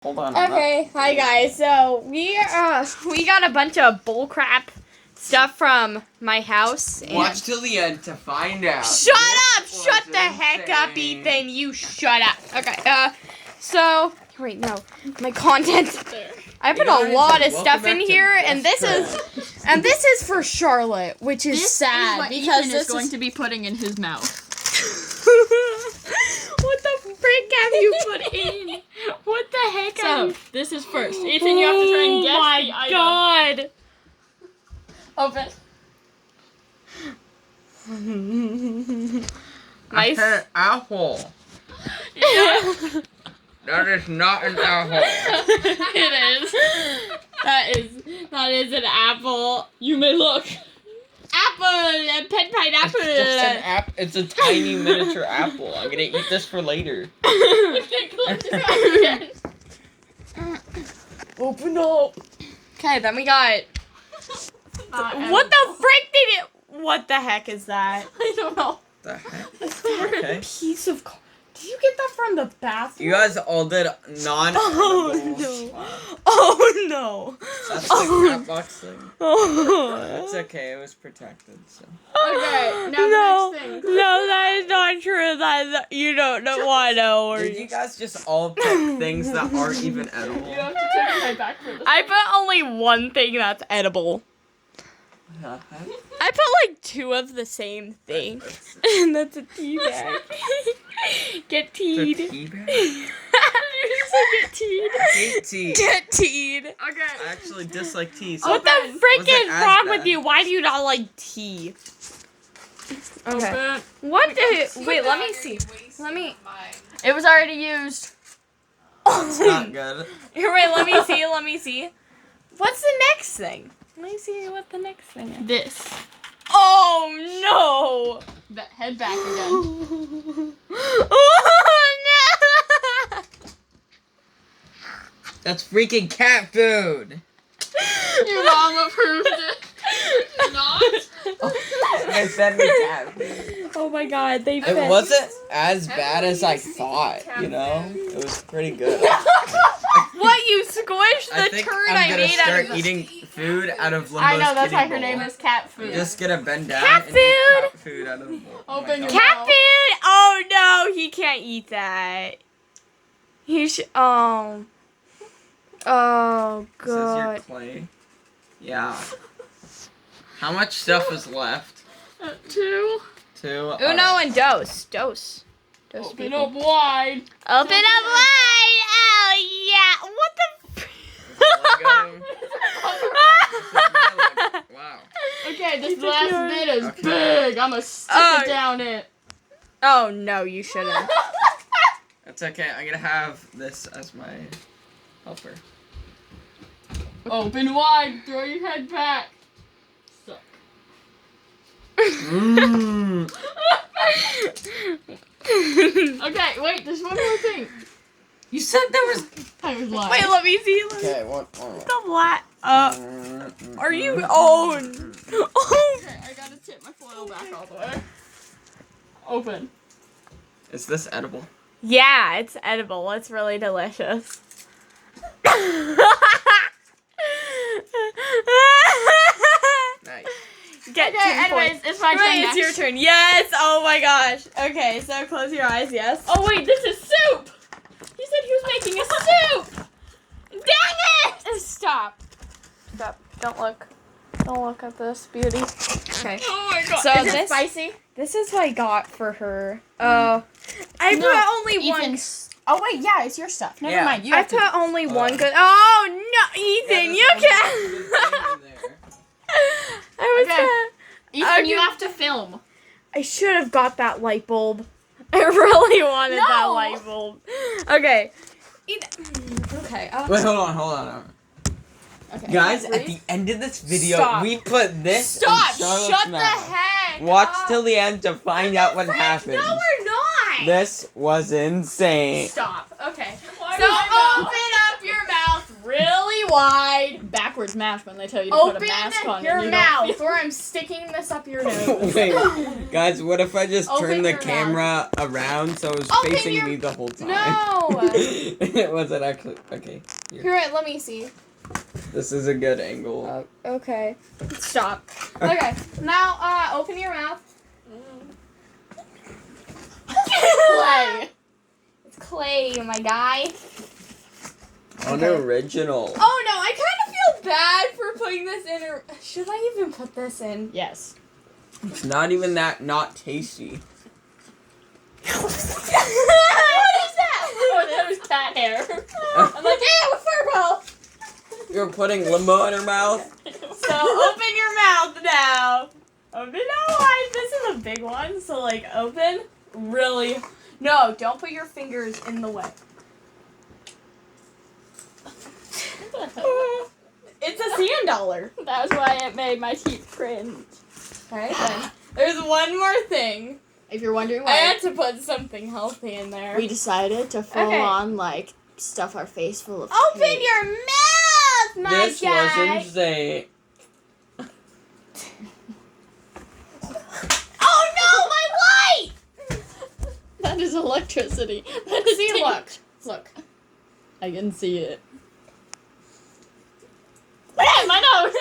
Hold on. Okay, hi guys. So we got a bunch of bullcrap stuff from my house. And Watch till the end to find out. Shut up! Shut the heck up, Ethan. You shut up. Okay. So wait, no, my content. I put a lot of stuff in here, and this is for Charlotte, which is sad because Ethan this is going to be putting in his mouth. What the frick have you put in? What the heck? So this is first. Ethan, you have to try and guess the item. Oh my god! Open. I said apple. Yeah, That is not an apple. it is. That is an apple. You may look. Apple, a pet pineapple. It's just an app. It's a tiny miniature apple. I'm gonna eat this for later. Okay, close your eyes again. Open up. Okay, then we got. Not What the frick did it? What the heck is that? I don't know. The heck? A piece of. Did you get that from the bathroom? You guys all did non. Oh no! Oh no! That's the crap box thing. Oh. It's okay. It was protected. So. Okay, now No, the next thing. no, that is not true. That you don't know why no. Did you guys just all pick things that aren't even edible? You have to take it right back for this. I put only one thing that's edible. The heck? I put like two of the same thing, and that's a tea bag. Get It's a teed. tea bag? Get teed. I hate tea. Get teed. Okay. I actually dislike tea. So What the frick Was it is as wrong bad? with you? Why do you not like tea? Okay. Open. What the? Wait, let me see. Let me. It was already used. it's not good. Here, wait, let me see. Let me see. What's the next thing? Let me see what the next thing is. This. Oh no! Head back again. Oh no! That's freaking cat food. Your mom approved it. Not. I said the cat food. Oh my god, they It fed. wasn't as bad as I thought, you know? It was pretty good. What, you squished I the think turd I I'm gonna made out start of the... eating food out of Limbo's I know, that's why kitty her name bowl. is Cat Food. I'm just gonna bend down Cat and eat food? cat food out of the bowl. Oh my Open your God. Cat food? Oh no, he can't eat that. He should. Oh. Oh This is your god. clay. Yeah. How much stuff is left? 2. Two. Uno and dos. Dos. Dos Open people. up wide. Open up wide. Oh yeah. What the? Wow. Okay, this It's last yours. bit is Okay. big. I'm gonna stick Oh. it down it. Oh no, you shouldn't. That's okay. I'm gonna have this as my helper. Open wide. Throw your head back. Suck. Mmm. Okay, wait. There's one more thing. You said there was. I was lying. Wait, let me see. Let me Okay, one. the are you? Oh. Oh. Okay, I gotta tip my foil back all the way. Open. Is this edible? Yeah, it's edible. It's really delicious. Nice. Get Okay, 10 anyways, points. it's my turn Right, it's next. your turn. Yes. Oh my gosh. Okay, so close your eyes. Yes. Oh wait, this is soup. He said he was making a soup. Dang it! Stop. Stop. Don't look. Don't look at this beauty. Okay. Oh my god. So is it this- spicy? This is what I got for her. Oh. I No, put only one. Ethan's. Oh wait, yeah, it's your stuff. Never Yeah. mind. You I have to. put only one Oh. good. Oh no, Ethan, you can. I was. Okay. Ethan, Okay. you have to film. I should have got that light bulb. I really wanted that No. light bulb. Okay. Okay. Wait, hold on. Okay. Guys, at Breathe. the end of this video, Stop. we put this Stop! in Charlotte's Shut the mouth. heck Watch up. till the end to find out what happens. No, we're not. This was insane. Stop. Okay. Why So did I open up your mouth really wide. Backwards. backwards mask when they tell you to put a Open mask on. your and you mouth, Don't or I'm sticking this up your nose. Wait, guys, what if I just Open turn the your camera around so it was Open facing your- me the whole time? No. It wasn't actually. Okay, Here, wait, let me see. this is a good angle. Okay. Stop. Okay. Now, open your mouth. Clay. It's clay, my guy. Unoriginal. Oh no, I kind of feel bad for putting this in. Should I even put this in? Yes. It's not even that not tasty. What is that? Oh, that was cat hair. I'm like, Ew, furball. You're putting limo in her mouth? So open your mouth now. Open it wide. This is a big one, so like open really. No, don't put your fingers in the way. It's a sand dollar. That's why it made my teeth cringe. Alright then. There's one more thing. If you're wondering I why, had to put something healthy in there. we decided to full Okay. on like stuff our face full of. Open cake. your mouth, my This guy. wasn't say. Oh no, my light! That is electricity. That is See, look. Look. I can see it. Hey, my nose!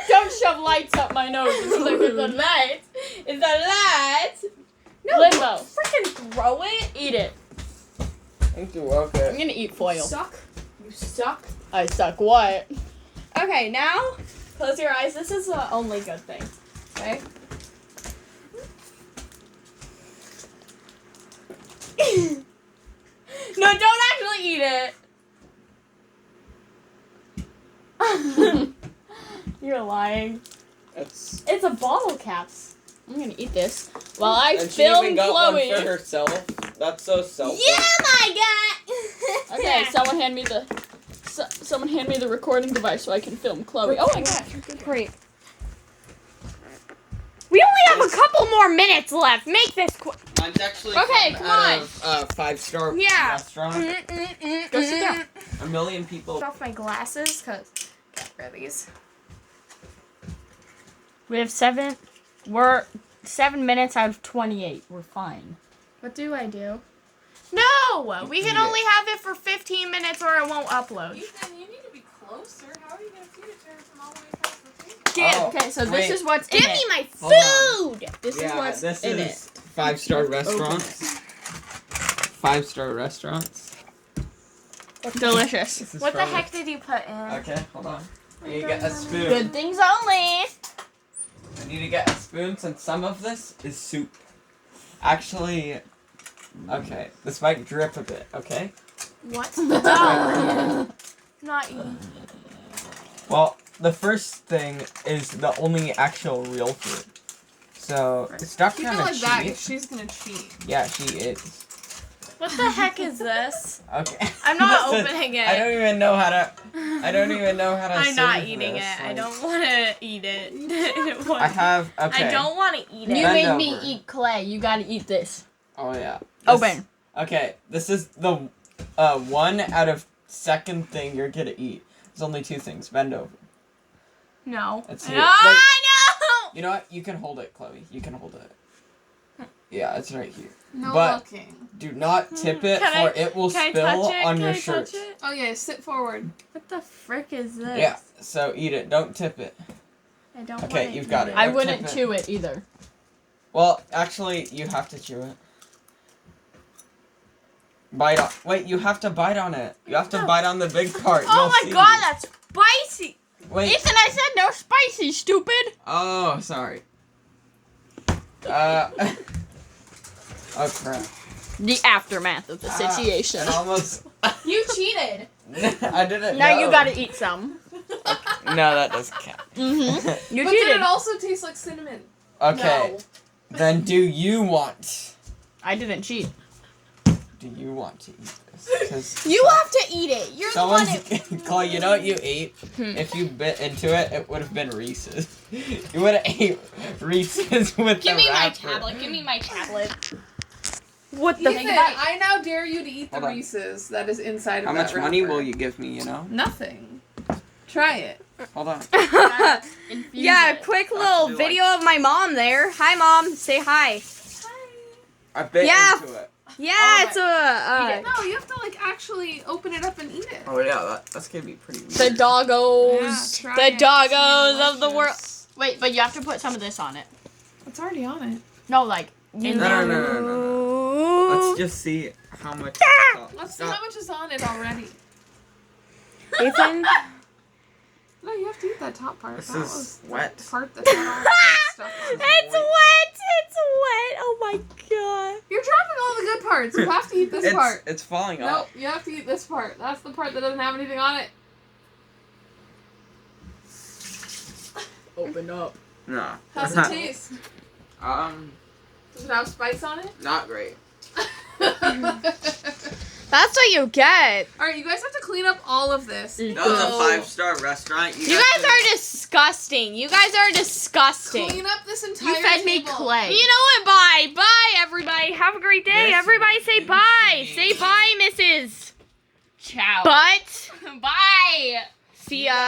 Don't shove lights up my nose. It's like it's a light. It's a light. No, Limbo. freaking throw it. Eat it. Thank you, okay. I'm gonna eat foil. You suck. You suck. I suck what? Okay, now close your eyes. This is the only good thing. Okay. No, don't actually eat it. You're lying. That's. It's a bottle caps. I'm gonna eat this while I And she even film got Chloe. one for herself. That's so selfish. Yeah, my guy. Okay, someone hand me the. Someone hand me the recording device so I can film Chloe. Oh my gosh. Great. We only have a couple more minutes left. Make this quick. Mine's actually Okay, from come out on. of a 5-star Yeah. restaurant. Go sit down. A million people. Take off my glasses, cause get rid of these. We have 7. We're 7 minutes out of 28. We're fine. What do I do? No, we can Eat only have it for 15 minutes, or it won't upload. Ethan, you need to be closer. How are you going to feed it to her from all the way across the table? Give, Oh, Okay, so wait. this is what's give in me it. my Hold on. food. This is Yeah, what's this in is it. 5-star restaurants. 5-star restaurants. Delicious. This is What the from- heck did you put in? Okay, hold on. I need to get a spoon. Good things only. I need to get a spoon since some of this is soup. Actually, okay, this might drip a bit, okay? What? No. Not you. Well, the first thing is the only actual real fruit. So, stop Keep trying it to like that cheat. if she's going to cheat. Yeah, she is. What the heck is this? Okay. I'm not Listen, opening it. I don't even know how to. I don't even know how to. I'm not serve eating this, it. I like- don't want to eat it. I have. Okay. I don't want to eat You it. Bend made me over. eat clay. You gotta eat this. Oh yeah. Open. Okay, this is the one out of second thing you're gonna eat. There's only 2 things. Bend over. No. It's No, here. no. You know what? You can hold it, Chloe. You can hold it. Yeah, it's right here. No But- looking. Do not tip it, Can or I- it will Can I spill touch it? on Can your I shirt. touch it? Oh, yeah, sit forward. What the frick is this? Yeah. So eat it. Don't tip it. I don't Okay, wanna you've eat got it. I Don't wouldn't tip it. chew it either. Well, actually, you have to chew it. Bite on. Wait, you have to bite on it. You have to No. bite on the big part. Oh You'll my see. god, that's spicy! Wait. Ethan, I said no spicy, stupid. Oh, sorry. Oh crap. The aftermath of the situation. It almost. You cheated! I didn't. Now know. you gotta eat some. No, that doesn't count. Mm-hmm. You But cheated. then it also tastes like cinnamon. Okay. No. Then do you want? I didn't cheat. Do you want to eat this? 'Cause You have to eat it! You're the one someone's. who... Chloe, you know what you ate? Hmm. If you bit into it, it would have been Reese's. You would have ate Reese's with Give the me my wrapper. tablet, give me my tablet. What the Ethan, heck? I now dare you to eat the Hold on. Reese's that is inside of How that much money wrapper. will you give me? You know. Nothing. Try it. Hold on. Infuse Yeah, it. quick Have to little do, video of my mom there. Hi, Mom. Say hi. I bit Yeah. into it. Yeah, Oh, it's a. No, you have to like actually open it up and eat it. Oh yeah, that's gonna be pretty weird. The doggos. Yeah, try The it. doggos of the world. Delicious. Wait, but you have to put some of this on it. It's already on it. No, like in there. No. Let's just see how much. Let's see how much is on it already. Ethan. No, you have to eat that top part. This that is was wet. The part that had all the good stuff on it. It's wet. It's wet. Oh my god. You're dropping all the good parts. You have to eat this part. It's falling Nope, off. you have to eat this part. That's the part that doesn't have anything on it. Open up. No. How's it taste? Does it have spice on it? Not great. That's what you get. Alright, you guys have to clean up all of this. That was a 5-star restaurant. You guys are disgusting. You guys are disgusting. Clean up this entire You fed me table. clay. You know what? Bye. Bye, everybody. Have a great day. Yes, Everybody say Mrs. bye. Say bye, Mrs. Ciao. But Bye. see ya.